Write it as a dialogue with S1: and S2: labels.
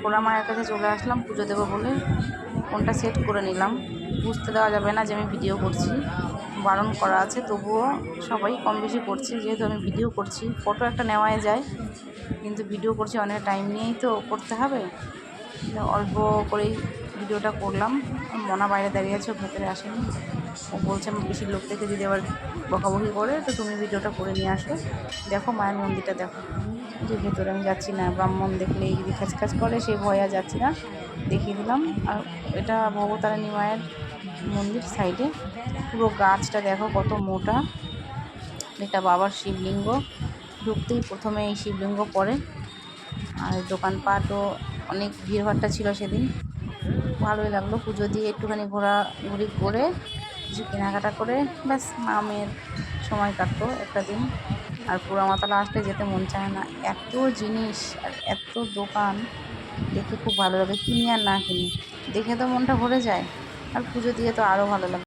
S1: পোড়া মায়ের কাছে চলে আসলাম পুজো দেবো বলে। ফোনটা সেট করে নিলাম, বুঝতে দেওয়া যাবে না যে আমি ভিডিও করছি, বারণ করা আছে, তবুও সবাই কম বেশি করছে। যেহেতু আমি ভিডিও করছি, ফটো একটা নেওয়াই যায়, কিন্তু ভিডিও করছি, অনেক টাইম নিয়েই তো করতে হবে। অল্প করেই ভিডিওটা করলাম। মনা বাইরে দাঁড়িয়ে আছে, ভেতরে আসেনি। ও বলছে বেশি লোক দেখে যদি আবার বকাবকি করে, তো তুমি ভিডিওটা করে নিয়ে আসো, দেখো মায়ের মন্দিরটা দেখো। যে ভেতরে আমি যাচ্ছি না, ব্রাহ্মণ দেখলে যদি খ্যাচখ্যাচ করে, সেই ভয়ে আর যাচ্ছি না, দেখিয়ে দিলাম। আর এটা ভবতারিণী মায়ের মন্দির সাইডে। পুরো গাছটা দেখো কত মোটা। এটা বাবার শিবলিঙ্গ, ঢুকতেই প্রথমে এই শিবলিঙ্গ পড়ে। আর দোকানপাটও অনেক ভিড়ভাট্টা ছিল সেদিন, ভালোই লাগলো। পুজো দিয়ে একটুখানি ঘোরাঘুরি করে কিছু কেনাকাটা করে ব্যাস মামের সময় কাটতো একটা দিন। আর পোড়ামাতলা আসলে যেতে মন চায় না, এত জিনিস আর এত দোকান, দেখে খুব ভালো লাগে। কিনি আর না কিনি, দেখে তো মনটা ভরে যায়, আর পুজো দিয়ে তো আরও ভালো লাগে।